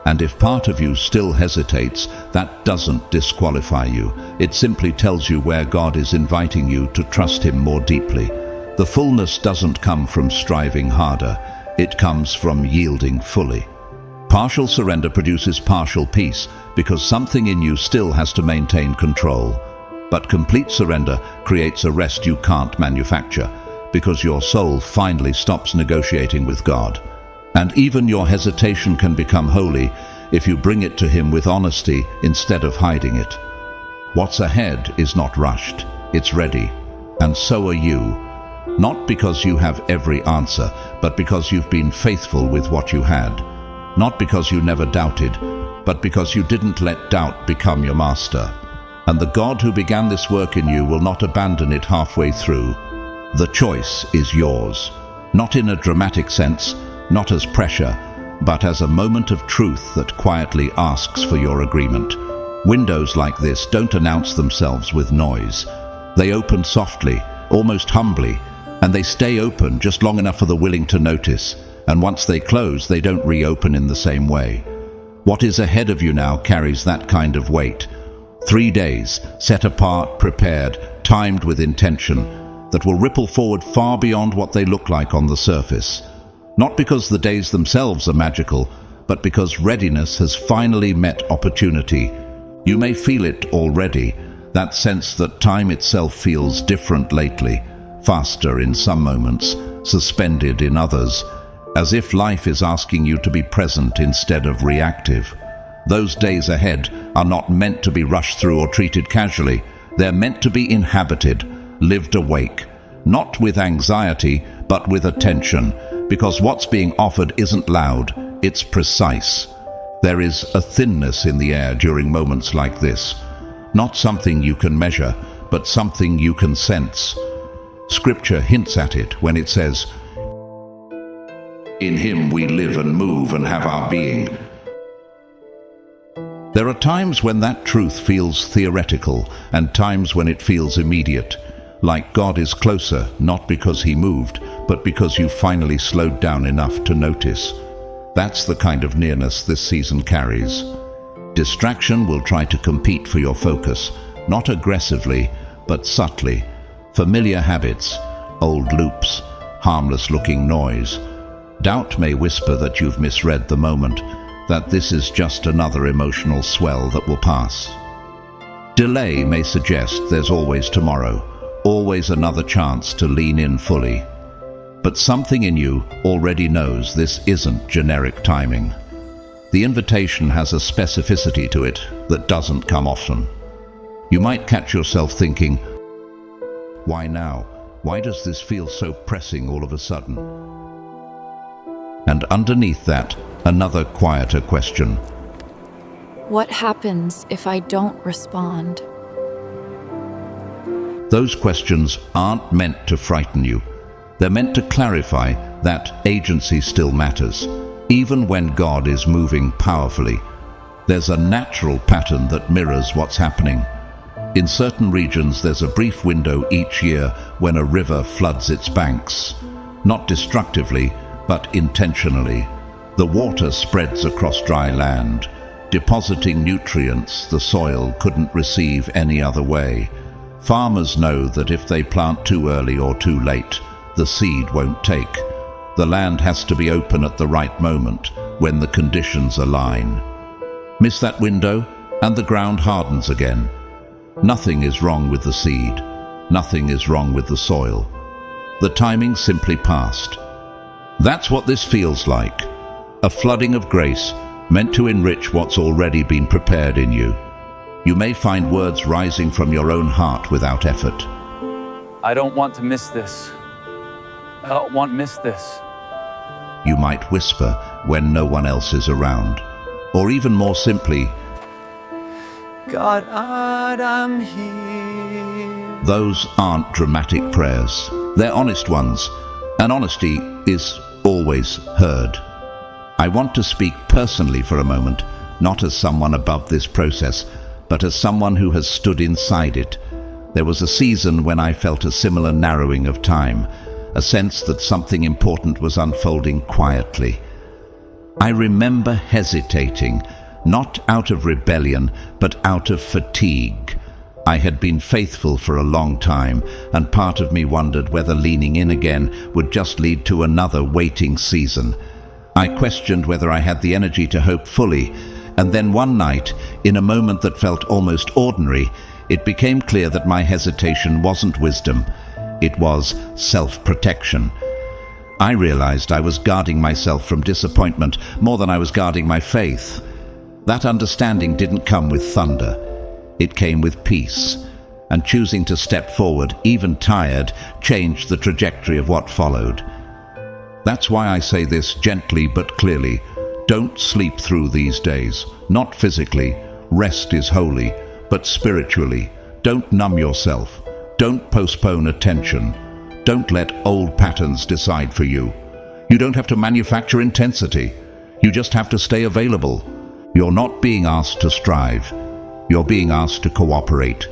And if part of you still hesitates, that doesn't disqualify you. It simply tells you where God is inviting you to trust him more deeply. The fullness doesn't come from striving harder. It comes from yielding fully. Partial surrender produces partial peace because something in you still has to maintain control. But complete surrender creates a rest you can't manufacture because your soul finally stops negotiating with God. And even your hesitation can become holy if you bring it to him with honesty instead of hiding it. What's ahead is not rushed, it's ready. And so are you. Not because you have every answer, but because you've been faithful with what you had. Not because you never doubted, but because you didn't let doubt become your master. And the God who began this work in you will not abandon it halfway through. The choice is yours. Not in a dramatic sense, not as pressure, but as a moment of truth that quietly asks for your agreement. Windows like this don't announce themselves with noise. They open softly, almost humbly, and they stay open just long enough for the willing to notice, and once they close, they don't reopen in the same way. What is ahead of you now carries that kind of weight. 3 days, set apart, prepared, timed with intention, that will ripple forward far beyond what they look like on the surface. Not because the days themselves are magical, but because readiness has finally met opportunity. You may feel it already, that sense that time itself feels different lately, faster in some moments, suspended in others, as if life is asking you to be present instead of reactive. Those days ahead are not meant to be rushed through or treated casually. They're meant to be inhabited, lived awake, not with anxiety, but with attention, because what's being offered isn't loud, it's precise. There is a thinness in the air during moments like this, not something you can measure, but something you can sense. Scripture hints at it when it says, "In him we live and move and have our being." There are times when that truth feels theoretical and times when it feels immediate, like God is closer, not because he moved, but because you finally slowed down enough to notice. That's the kind of nearness this season carries. Distraction will try to compete for your focus, not aggressively, but subtly. Familiar habits, old loops, harmless-looking noise. Doubt may whisper that you've misread the moment, that this is just another emotional swell that will pass. Delay may suggest there's always tomorrow, always another chance to lean in fully. But something in you already knows this isn't generic timing. The invitation has a specificity to it that doesn't come often. You might catch yourself thinking, why now? Why does this feel so pressing all of a sudden? And underneath that, another quieter question. What happens if I don't respond? Those questions aren't meant to frighten you. They're meant to clarify that agency still matters, even when God is moving powerfully. There's a natural pattern that mirrors what's happening. In certain regions, there's a brief window each year when a river floods its banks, not destructively, but intentionally. The water spreads across dry land, depositing nutrients the soil couldn't receive any other way. Farmers know that if they plant too early or too late, the seed won't take. The land has to be open at the right moment, when the conditions align. Miss that window, and the ground hardens again. Nothing is wrong with the seed. Nothing is wrong with the soil. The timing simply passed. That's what this feels like. A flooding of grace meant to enrich what's already been prepared in you. You may find words rising from your own heart without effort. I don't want to miss this. I don't want to miss this. You might whisper when no one else is around. Or even more simply, God, I'm here. those aren't dramatic prayers. They're honest ones, and honesty is always heard. I want to speak personally for a moment, not as someone above this process, but as someone who has stood inside it. There was a season when I felt a similar narrowing of time, a sense that something important was unfolding quietly. I remember hesitating, not out of rebellion, but out of fatigue. I had been faithful for a long time, and part of me wondered whether leaning in again would just lead to another waiting season. I questioned whether I had the energy to hope fully, and then one night, in a moment that felt almost ordinary, it became clear that my hesitation wasn't wisdom. It was self-protection. I realized I was guarding myself from disappointment more than I was guarding my faith. That understanding didn't come with thunder. It came with peace, and choosing to step forward, even tired, changed the trajectory of what followed. That's why I say this gently but clearly. Don't sleep through these days. Not physically. Rest is holy, but spiritually. Don't numb yourself. Don't postpone attention. Don't let old patterns decide for you. You don't have to manufacture intensity. You just have to stay available. You're not being asked to strive. You're being asked to cooperate.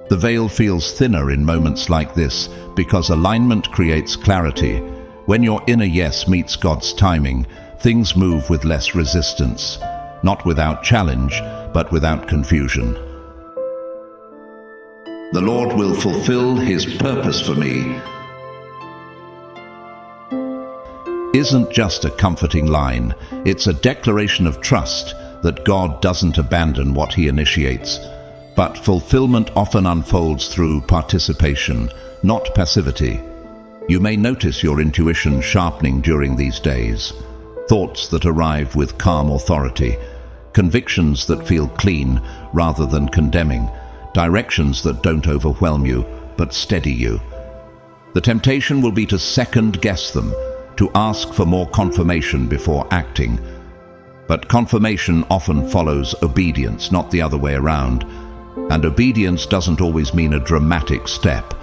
The veil feels thinner in moments like this because alignment creates clarity. When your inner yes meets God's timing, things move with less resistance, not without challenge, but without confusion. The Lord will fulfill His purpose for me isn't just a comforting line, it's a declaration of trust that God doesn't abandon what He initiates. But fulfillment often unfolds through participation, not passivity. You may notice your intuition sharpening during these days. Thoughts that arrive with calm authority, convictions that feel clean rather than condemning, directions that don't overwhelm you but steady you. The temptation will be to second-guess them, to ask for more confirmation before acting. But confirmation often follows obedience, not the other way around. And obedience doesn't always mean a dramatic step.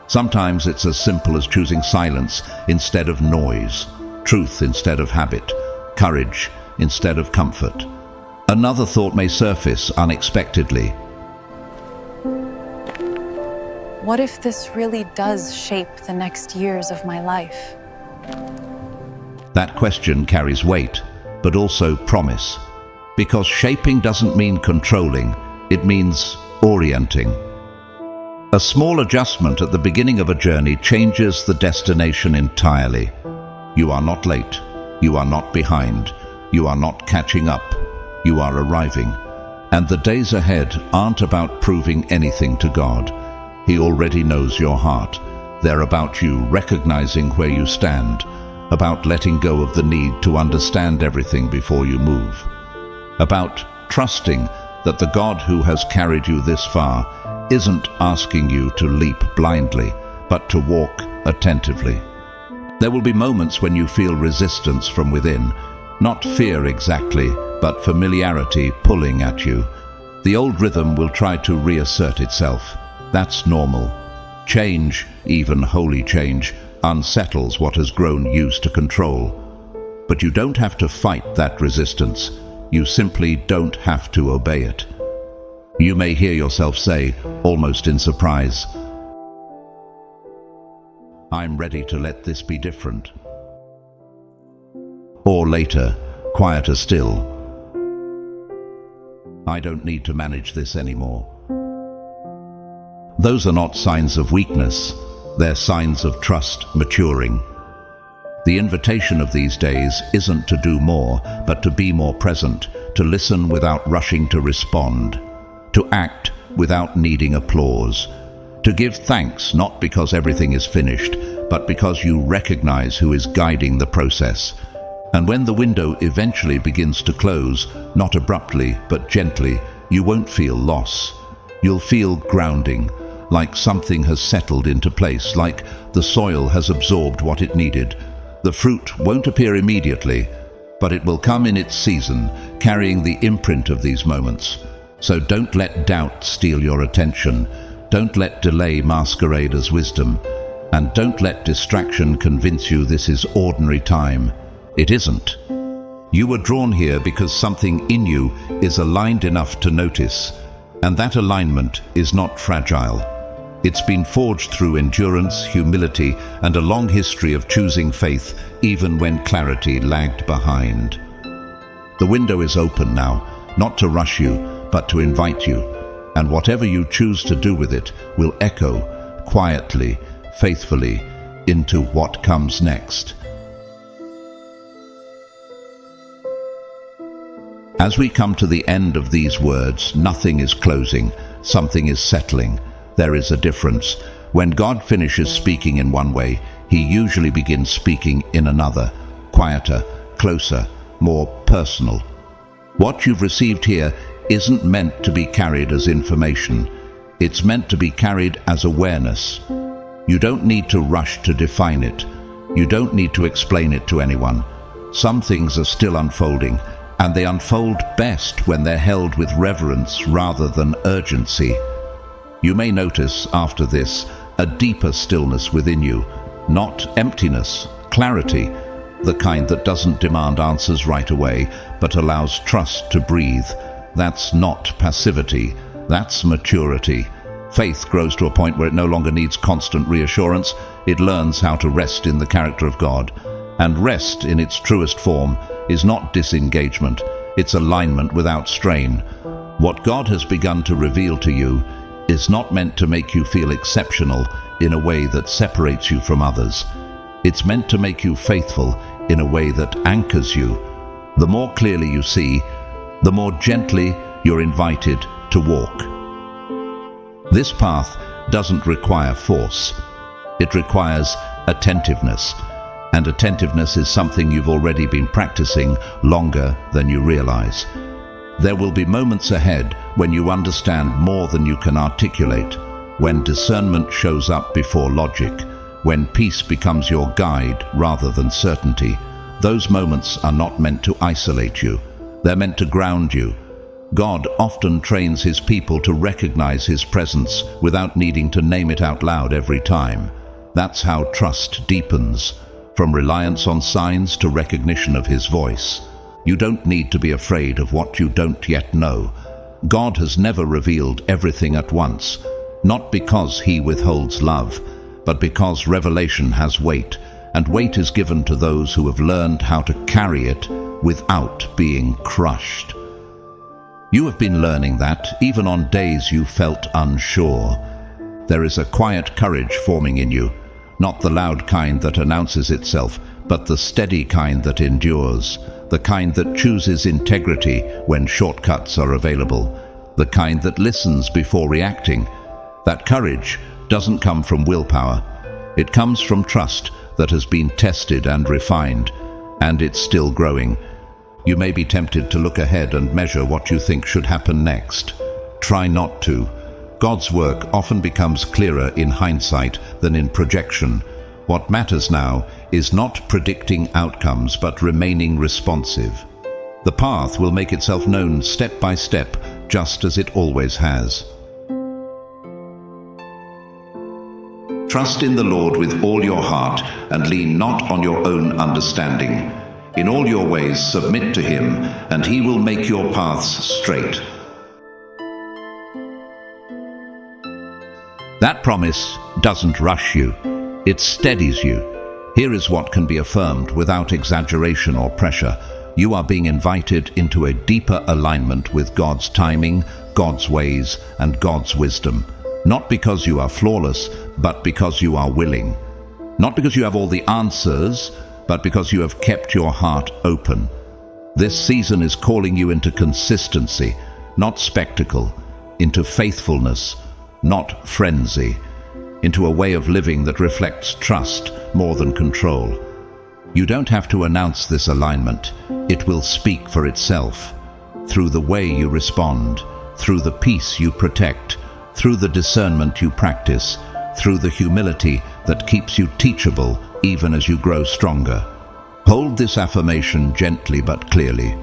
Sometimes it's as simple as choosing silence instead of noise, truth instead of habit, courage instead of comfort. Another thought may surface unexpectedly. What if this really does shape the next years of my life? That question carries weight, but also promise. Because shaping doesn't mean controlling, it means orienting. A small adjustment at the beginning of a journey changes the destination entirely. You are not late. You are not behind. You are not catching up. You are arriving. And the days ahead aren't about proving anything to God. He already knows your heart. They're about you recognizing where you stand, about letting go of the need to understand everything before you move, about trusting that the God who has carried you this far isn't asking you to leap blindly, but to walk attentively. There will be moments when you feel resistance from within, not fear exactly, but familiarity pulling at you. The old rhythm will try to reassert itself. That's normal. Change, even holy change, unsettles what has grown used to control. But you don't have to fight that resistance. You simply don't have to obey it. You may hear yourself say, almost in surprise, "I'm ready to let this be different." Or later, quieter still, "I don't need to manage this anymore." Those are not signs of weakness. They're signs of trust maturing. The invitation of these days isn't to do more, but to be more present, to listen without rushing to respond, to act without needing applause, to give thanks not because everything is finished, but because you recognize who is guiding the process. And when the window eventually begins to close, not abruptly but gently, you won't feel loss. You'll feel grounding, like something has settled into place, like the soil has absorbed what it needed. The fruit won't appear immediately, but it will come in its season, carrying the imprint of these moments. So don't let doubt steal your attention. Don't let delay masquerade as wisdom. And don't let distraction convince you this is ordinary time. It isn't. You were drawn here because something in you is aligned enough to notice, and that alignment is not fragile. It's been forged through endurance, humility, and a long history of choosing faith, even when clarity lagged behind. The window is open now, not to rush you, but to invite you. And whatever you choose to do with it will echo, quietly, faithfully, into what comes next. As we come to the end of these words, nothing is closing, something is settling. There is a difference. When God finishes speaking in one way, He usually begins speaking in another, quieter, closer, more personal. What you've received here isn't meant to be carried as information. It's meant to be carried as awareness. You don't need to rush to define it. You don't need to explain it to anyone. Some things are still unfolding, and they unfold best when they're held with reverence rather than urgency. You may notice after this a deeper stillness within you, not emptiness, clarity, the kind that doesn't demand answers right away, but allows trust to breathe. That's not passivity, that's maturity. Faith grows to a point where it no longer needs constant reassurance. It learns how to rest in the character of God. And rest in its truest form is not disengagement, it's alignment without strain. What God has begun to reveal to you is not meant to make you feel exceptional in a way that separates you from others. It's meant to make you faithful in a way that anchors you. The more clearly you see, the more gently you're invited to walk. This path doesn't require force. It requires attentiveness. And attentiveness is something you've already been practicing longer than you realize. There will be moments ahead when you understand more than you can articulate, when discernment shows up before logic, when peace becomes your guide rather than certainty. Those moments are not meant to isolate you. They're meant to ground you. God often trains his people to recognize his presence without needing to name it out loud every time. That's how trust deepens, from reliance on signs to recognition of his voice. You don't need to be afraid of what you don't yet know. God has never revealed everything at once, not because he withholds love, but because revelation has weight, and weight is given to those who have learned how to carry it without being crushed. You have been learning that even on days you felt unsure. There is a quiet courage forming in you, not the loud kind that announces itself, but the steady kind that endures, the kind that chooses integrity when shortcuts are available, the kind that listens before reacting. That courage doesn't come from willpower. It comes from trust that has been tested and refined, and it's still growing. You may be tempted to look ahead and measure what you think should happen next. Try not to. God's work often becomes clearer in hindsight than in projection. What matters now is not predicting outcomes, but remaining responsive. The path will make itself known step by step, just as it always has. Trust in the Lord with all your heart, and lean not on your own understanding. In all your ways submit to him, and he will make your paths straight. That promise doesn't rush you. It steadies you. Here is what can be affirmed without exaggeration or pressure. You are being invited into a deeper alignment with God's timing, God's ways, and God's wisdom. Not because you are flawless, but because you are willing. Not because you have all the answers, but because you have kept your heart open. This season is calling you into consistency, not spectacle, into faithfulness, not frenzy, into a way of living that reflects trust more than control. You don't have to announce this alignment. It will speak for itself, through the way you respond, through the peace you protect, through the discernment you practice, through the humility that keeps you teachable even as you grow stronger. Hold this affirmation gently but clearly.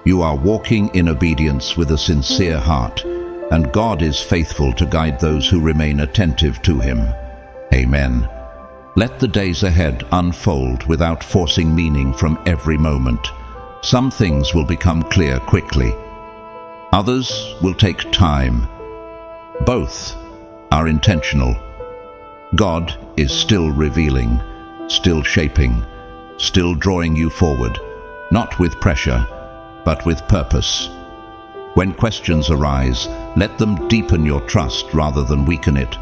You are walking in obedience with a sincere heart, and God is faithful to guide those who remain attentive to him. Amen. Let the days ahead unfold without forcing meaning from every moment. Some things will become clear quickly. Others will take time. Both are intentional. God is still revealing, still shaping, still drawing you forward, not with pressure, but with purpose. When questions arise, let them deepen your trust rather than weaken it.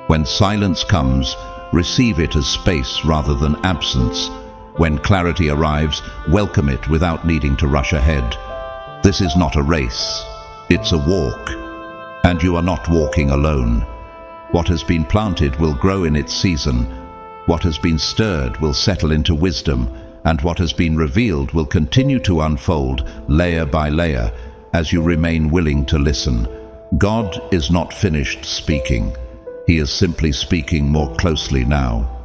When silence comes, receive it as space rather than absence. When clarity arrives, welcome it without needing to rush ahead. This is not a race, it's a walk, and you are not walking alone. What has been planted will grow in its season. What has been stirred will settle into wisdom, and what has been revealed will continue to unfold layer by layer as you remain willing to listen. God is not finished speaking. He is simply speaking more closely now.